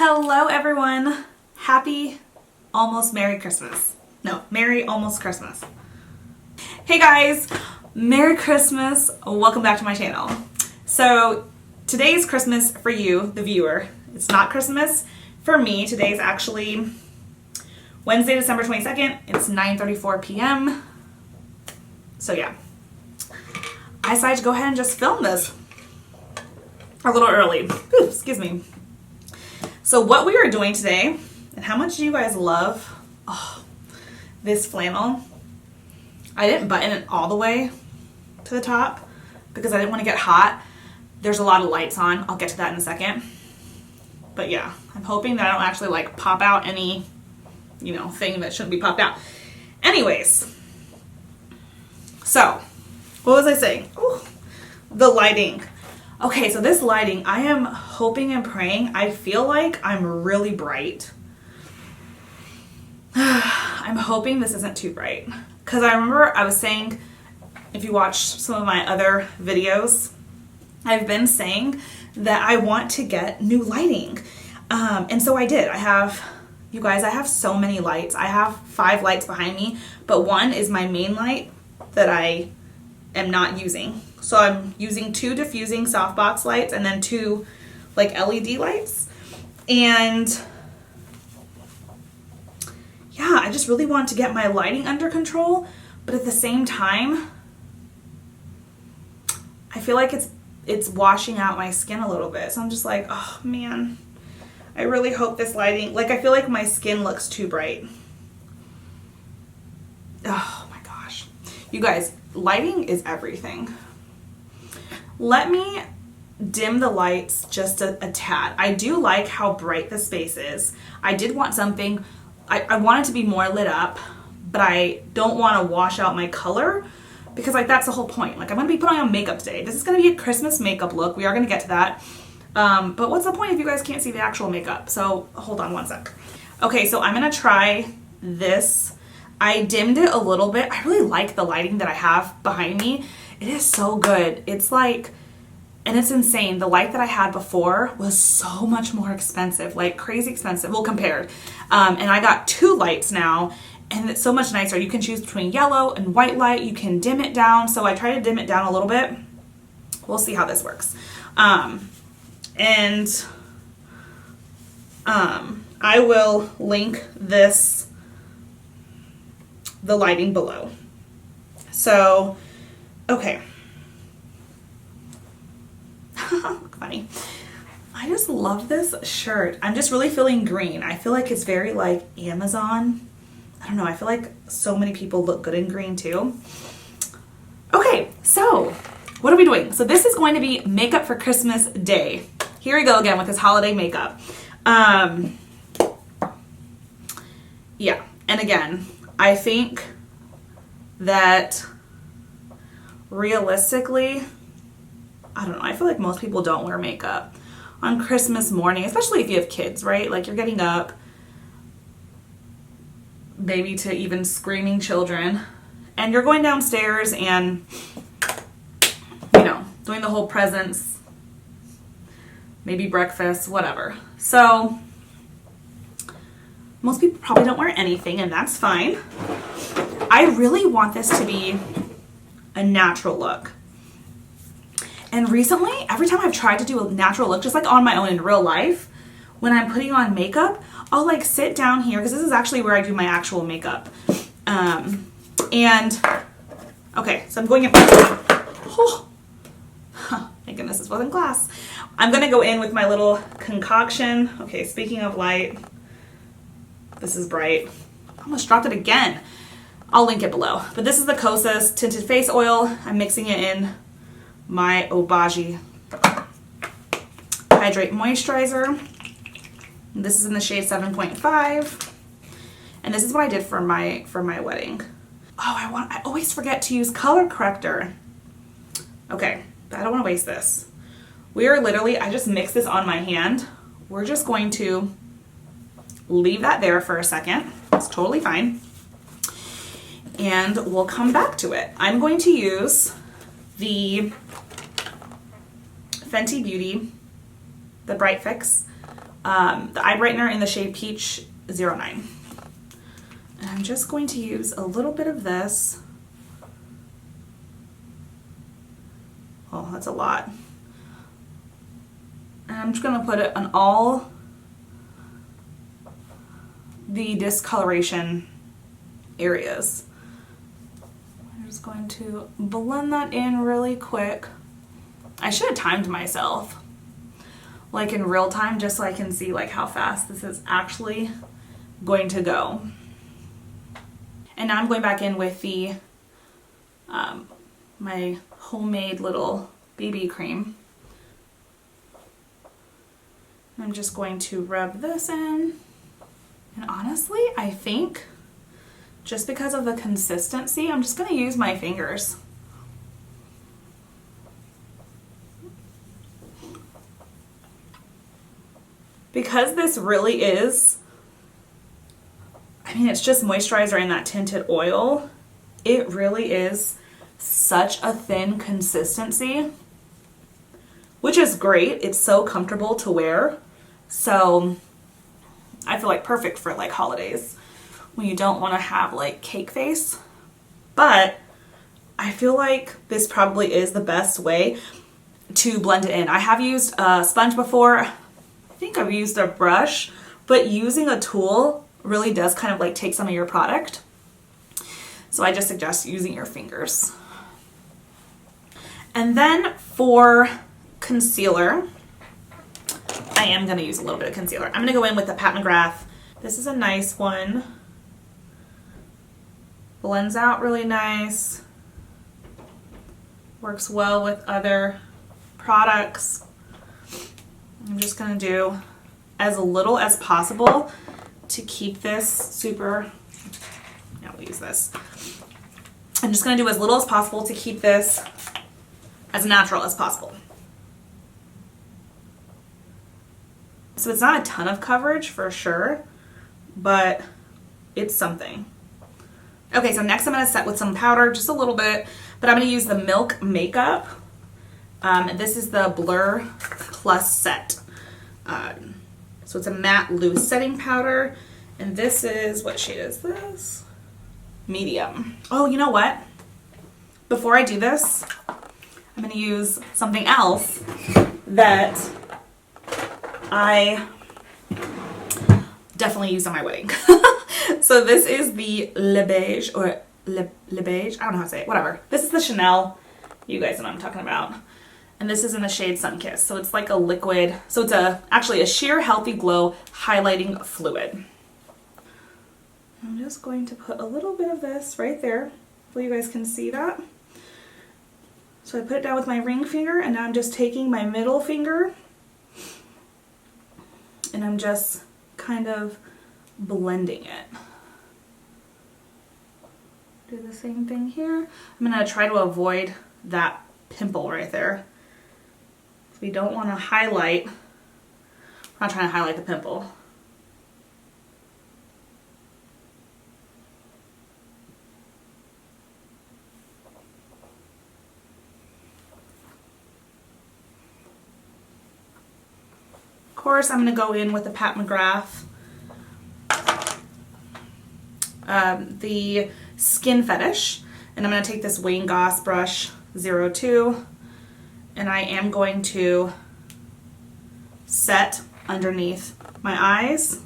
Hello everyone! Happy almost Merry Christmas. No, Merry almost Christmas. Hey guys! Merry Christmas! Welcome back to my channel. So today's Christmas for you, the viewer. It's not Christmas for me. Today's actually Wednesday, December 22nd. It's 9:34 p.m. So yeah, I decided to go ahead and just film this a little early. Ooh, excuse me. So what we are doing today, and how much do you guys love this flannel? I didn't button it all the way to the top because I didn't want to get hot. There's a lot of lights on. I'll get to that in a second. But yeah, I'm hoping that I don't actually like pop out any, thing that shouldn't be popped out. Anyways, so what was I saying? Ooh, the lighting. Okay, so this lighting, I am hoping and praying. I feel like I'm really bright. I'm hoping this isn't too bright. Because I remember I was saying, if you watched some of my other videos, I've been saying that I want to get new lighting. And so I did. I have so many lights. I have 5 lights behind me, but one is my main light that I am not using. So I'm using 2 diffusing softbox lights and then 2 like LED lights. And yeah, I just really want to get my lighting under control, but at the same time, I feel like it's washing out my skin a little bit. So I'm just like, oh man, I really hope this lighting, I feel like my skin looks too bright. Oh my gosh. You guys, lighting is everything. Let me dim the lights just a tad. I do like how bright the space is. I did want something, I want it to be more lit up, but I don't want to wash out my color because that's the whole point. I'm going to be putting on makeup today. This is going to be a Christmas makeup look. We are going to get to that. But what's the point if you guys can't see the actual makeup? So hold on one sec. Okay, so I'm going to try this. I dimmed it a little bit. I really like the lighting that I have behind me. It is so good. It's and it's insane. The light that I had before was so much more expensive, crazy expensive. Well, compared. And I got 2 lights now, and it's so much nicer. You can choose between yellow and white light. You can dim it down. So I try to dim it down a little bit. We'll see how this works. I will link the lighting below. So, okay. Funny. I just love this shirt. I'm just really feeling green. I feel like it's very Amazon. I don't know. I feel like so many people look good in green too. Okay, so what are we doing? So this is going to be makeup for Christmas Day. Here we go again with this holiday makeup. Yeah, and again, I think that realistically, I don't know, I feel like most people don't wear makeup on Christmas morning, especially if you have kids, right? You're getting up, maybe to even screaming children, and you're going downstairs and, doing the whole presents, maybe breakfast, whatever. So most people probably don't wear anything, and that's fine. I really want this to be a natural look. And recently, every time I've tried to do a natural look, just on my own in real life, when I'm putting on makeup, I'll sit down here, because this is actually where I do my actual makeup. Okay, so I'm going in. Oh, thank goodness this wasn't glass. I'm going to go in with my little concoction. Okay, speaking of light, this is bright. I almost dropped it again. I'll link it below. But this is the Kosas Tinted Face Oil. I'm mixing it in my Obagi Hydrate Moisturizer. And this is in the shade 7.5. And this is what I did for my wedding. Oh, I always forget to use color corrector. Okay, but I don't want to waste this. We are literally, I just mixed this on my hand. We're just going to leave that there for a second. It's totally fine. And we'll come back to it. I'm going to use the Fenty Beauty, the Bright Fix the eye brightener in the shade Peach 09. And I'm just going to use a little bit of this. Oh, that's a lot. And I'm just going to put it on all the discoloration areas. I'm just going to blend that in really quick. I should have timed myself, like in real time, just so I can see like how fast this is actually going to go. And now I'm going back in with the my homemade little BB cream. I'm just going to rub this in. And honestly, I think just because of the consistency, I'm just going to use my fingers. Because this really is, I mean, it's just moisturizer and that tinted oil. It really is such a thin consistency, which is great. It's so comfortable to wear. So I feel like perfect for like holidays when you don't want to have like cake face. But I feel like this probably is the best way to blend it in. I have used a sponge before. I think I've used a brush, but using a tool really does kind of like take some of your product. So I just suggest using your fingers. And then for concealer, I am going to use a little bit of concealer. I'm going to go in with the Pat McGrath. This is a nice one. Blends out really nice. Works well with other products. I'm just going to do as little as possible to keep this super, now we'll use this. I'm just going to do as little as possible to keep this as natural as possible. So it's not a ton of coverage for sure, but it's something. Okay, so next I'm going to set with some powder, just a little bit, but I'm going to use the Milk Makeup. This is the Blur Plus Set. So it's a matte loose setting powder, and this is, what shade is this? Medium. Oh, you know what? Before I do this, I'm going to use something else that I definitely used on my wedding. So this is the Le Beige, or Le Beige, I don't know how to say it, whatever. This is the Chanel, you guys know what I'm talking about. And this is in the shade Sunkissed. So it's like a liquid, so it's actually a sheer healthy glow highlighting fluid. I'm just going to put a little bit of this right there so you guys can see that. So I put it down with my ring finger, and now I'm just taking my middle finger and I'm just kind of blending it. Do the same thing here. I'm going to try to avoid that pimple right there. We don't want to highlight, we're not trying to highlight the pimple. Of course, I'm going to go in with the Pat McGrath, the Skin Fetish, and I'm going to take this Wayne Goss brush 02, and I am going to set underneath my eyes.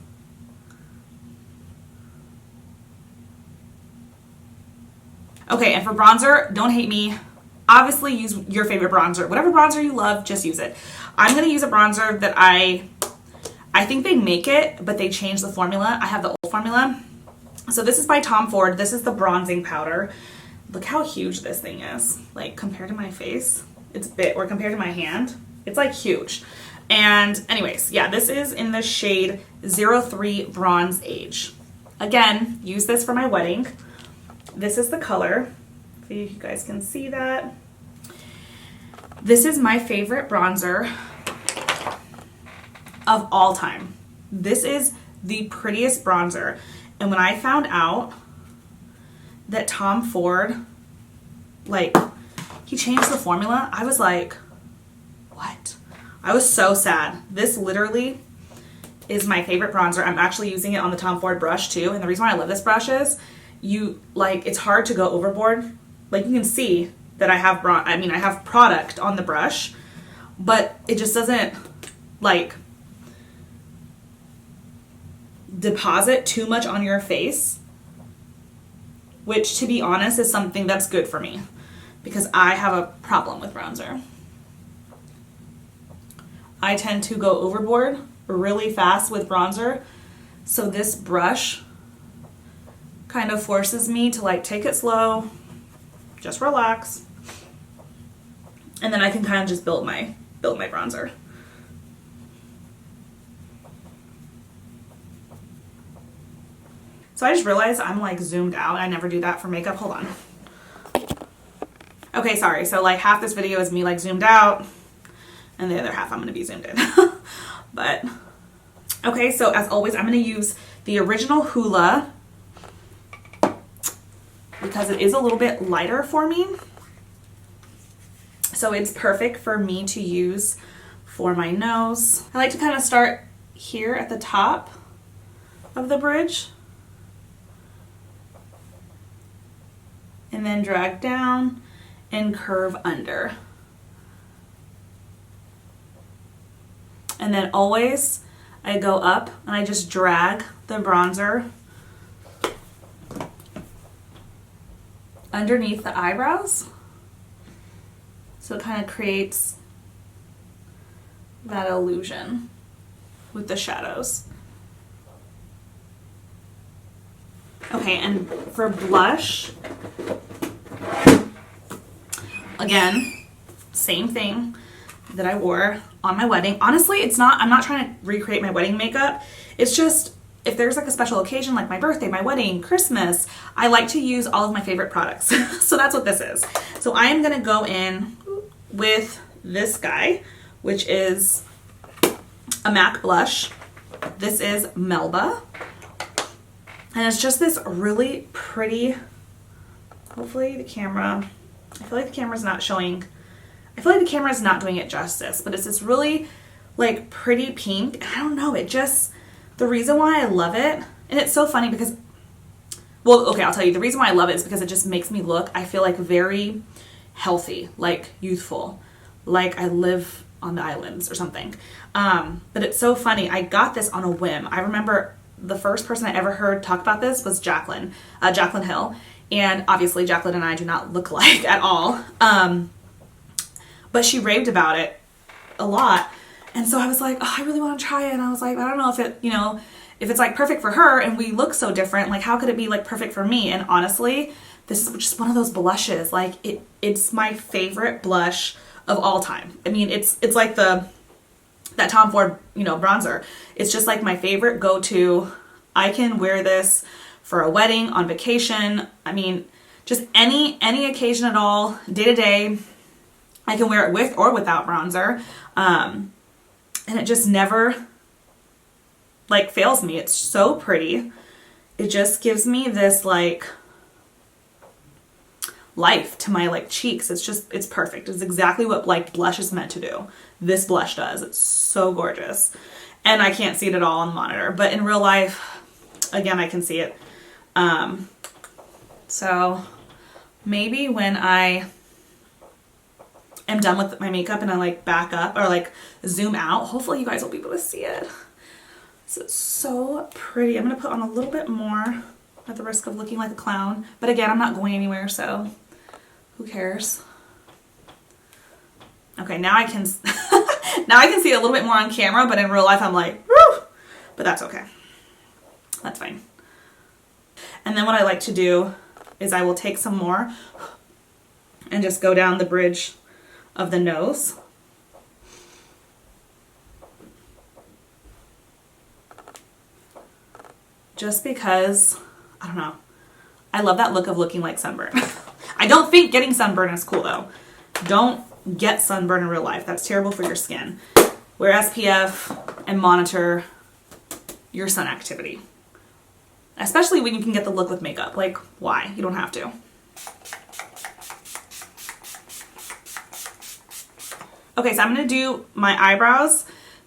Okay, and for bronzer, don't hate me. Obviously, use your favorite bronzer. Whatever bronzer you love, just use it. I'm going to use a bronzer that I think they make it, but they changed the formula. I have the old formula. So this is by Tom Ford. This is the bronzing powder. Look how huge this thing is. Like, compared to my face, it's big, or compared to my hand, it's like huge. And anyways, yeah, this is in the shade 03 Bronze Age. Again, use this for my wedding. This is the color. See if you guys can see that. This is my favorite bronzer of all time. This is the prettiest bronzer. And when I found out that Tom Ford, like, he changed the formula, I was like, what? I was so sad. This literally is my favorite bronzer. I'm actually using it on the Tom Ford brush too. And the reason why I love this brush is it's hard to go overboard. Like you can see that I have I have product on the brush, but it just doesn't like deposit too much on your face, which to be honest is something that's good for me because I have a problem with bronzer. I tend to go overboard really fast with bronzer, so this brush kind of forces me to like take it slow, just relax, and then I can kind of just build my bronzer. So I just realized I'm like zoomed out. I never do that for makeup. Hold on. Okay, sorry. So like half this video is me like zoomed out and the other half I'm going to be zoomed in. But okay, so as always, I'm going to use the original Hoola because it is a little bit lighter for me. So it's perfect for me to use for my nose. I like to kind of start here at the top of the bridge and then drag down and curve under. And then always I go up and I just drag the bronzer underneath the eyebrows. So it kind of creates that illusion with the shadows. Okay, and for blush, again, same thing that I wore on my wedding. Honestly, I'm not trying to recreate my wedding makeup. It's just, if there's like a special occasion like my birthday, my wedding, Christmas, I like to use all of my favorite products. So that's what this is. So I am gonna go in with this guy, which is a MAC blush. This is Melba. And it's just this really pretty, hopefully the camera, I feel like the camera's not showing, I feel like the camera is not doing it justice, but it's this really like pretty pink. And I don't know, it just, the reason why I love it, and it's so funny because, well, okay, I'll tell you, the reason why I love it is because it just makes me look, I feel like very healthy, like youthful, like I live on the islands or something. But it's so funny, I got this on a whim. I remember the first person I ever heard talk about this was Jacqueline Hill. And obviously Jacqueline and I do not look alike at all. But she raved about it a lot. And so I was like, oh, I really want to try it. And I was like, I don't know if it, if it's like perfect for her and we look so different, like how could it be like perfect for me? And honestly, this is just one of those blushes. Like it's my favorite blush of all time. I mean, it's like that Tom Ford, bronzer. It's just like my favorite go-to. I can wear this for a wedding, on vacation. I mean, just any occasion at all, day to day. I can wear it with or without bronzer. And it just never like fails me. It's so pretty. It just gives me this like life to my like cheeks. It's perfect. It's exactly what like blush is meant to do. This blush does. It's so gorgeous. And I can't see it at all on the monitor, but in real life, again, I can see it. So maybe when I am done with my makeup and I like back up or like zoom out, hopefully you guys will be able to see it. So it's so pretty. I'm gonna put on a little bit more at the risk of looking like a clown, but again, I'm not going anywhere, so who cares? Okay, now I can now I can see it a little bit more on camera, but in real life I'm like, woo! But that's okay. That's fine. And then what I like to do is I will take some more and just go down the bridge of the nose. Just because, I don't know, I love that look of looking like sunburn. I don't think getting sunburn is cool though. Don't get sunburn in real life. That's terrible for your skin. Wear SPF and monitor your sun activity. Especially when you can get the look with makeup. Like, why? You don't have to. Okay, so I'm going to do my eyebrows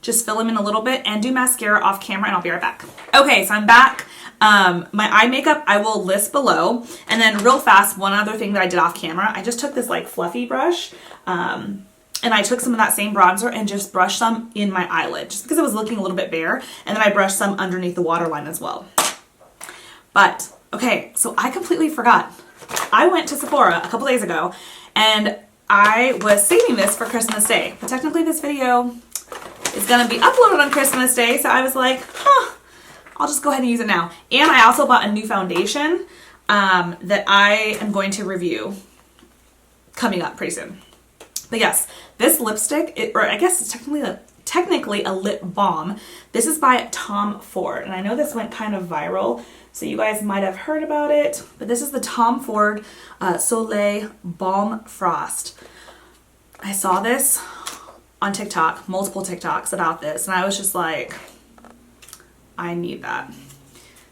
just fill them in a little bit and do mascara off camera, and I'll be right back. Okay, so I'm back. My eye makeup I will list below, and then real fast, one other thing that I did off camera, I just took this like fluffy brush, and I took some of that same bronzer and just brushed some in my eyelid, just because it was looking a little bit bare, and then I brushed some underneath the waterline as well. But, okay, so I completely forgot. I went to Sephora a couple days ago, and I was saving this for Christmas Day, but technically this video is gonna be uploaded on Christmas Day, so I was like, I'll just go ahead and use it now. And I also bought a new foundation that I am going to review coming up pretty soon. But yes, this lipstick, or I guess it's technically a lip balm. This is by Tom Ford, and I know this went kind of viral, so you guys might have heard about it, but this is the Tom Ford Soleil Balm Frost. I saw this on TikTok, multiple TikToks about this, and I was just like, I need that.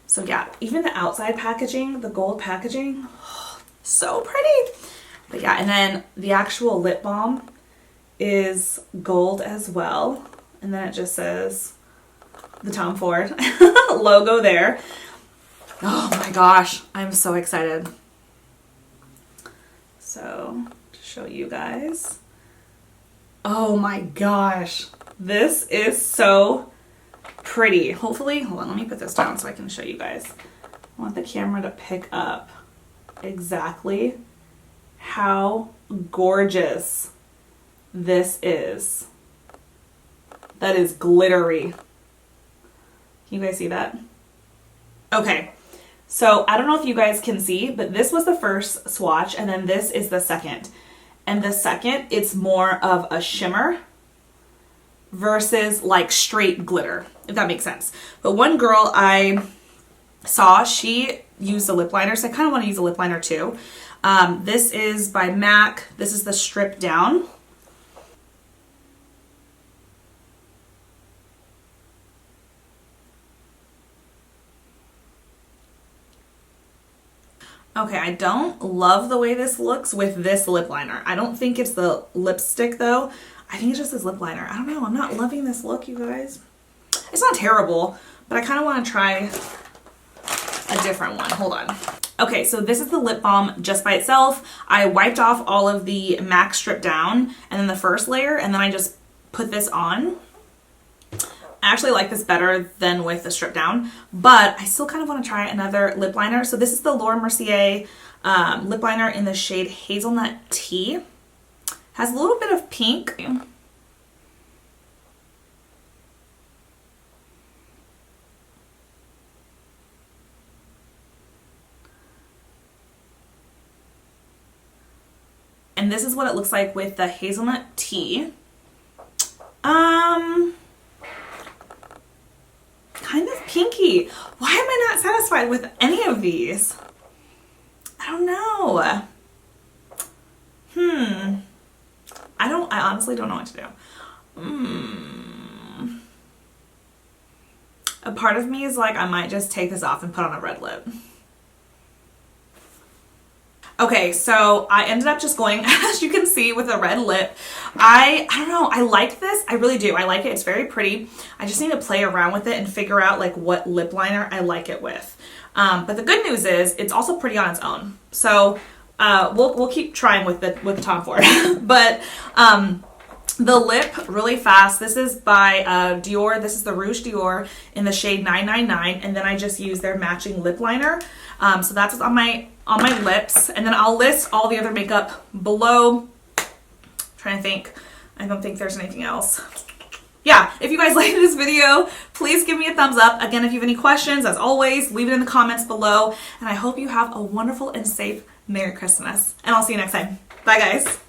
So yeah, even the outside packaging, the gold packaging, so pretty. But yeah, and then the actual lip balm is gold as well. And then it just says the Tom Ford logo there. Oh my gosh, I'm so excited. So, to show you guys. Oh my gosh, this is so pretty. Hopefully, hold on, let me put this down so I can show you guys. I want the camera to pick up exactly how gorgeous this is. That is glittery. Can you guys see that? Okay, so I don't know if you guys can see, but this was the first swatch, and then this is the second. And the second, it's more of a shimmer versus like straight glitter, if that makes sense. But one girl I saw, she used a lip liner, so I kind of want to use a lip liner too. This is by MAC. This is the Strip Down. Okay, I don't love the way this looks with this lip liner. I don't think it's the lipstick though. I think it's just this lip liner. I don't know. I'm not loving this look, you guys. It's not terrible, but I kind of want to try a different one. Hold on. Okay, so this is the lip balm just by itself. I wiped off all of the MAC Strip Down and then the first layer, and then I just put this on. I actually like this better than with the Strip Down, but I still kind of want to try another lip liner. So this is the Laura Mercier lip liner in the shade Hazelnut Tea. Has a little bit of pink. And this is what it looks like with the Hazelnut Tea. Kind of pinky. Why am I not satisfied with any of these? I don't know. I honestly don't know what to do. A part of me is like, I might just take this off and put on a red lip. Okay, so I ended up just going, as you can see, with a red lip. I don't know, I like this. I really do. I like it. It's very pretty. I just need to play around with it and figure out like what lip liner I like it with. But the good news is it's also pretty on its own. So we'll keep trying with Tom Ford. But the lip, really fast. This is by Dior. This is the Rouge Dior in the shade 999, and then I just use their matching lip liner. So that's what's on my lips, and then I'll list all the other makeup below. Trying to think. I don't think there's anything else. Yeah, if you guys like this video, please give me a thumbs up. Again, if you have any questions, as always, leave it in the comments below. And I hope you have a wonderful and safe Merry Christmas. And I'll see you next time. Bye, guys.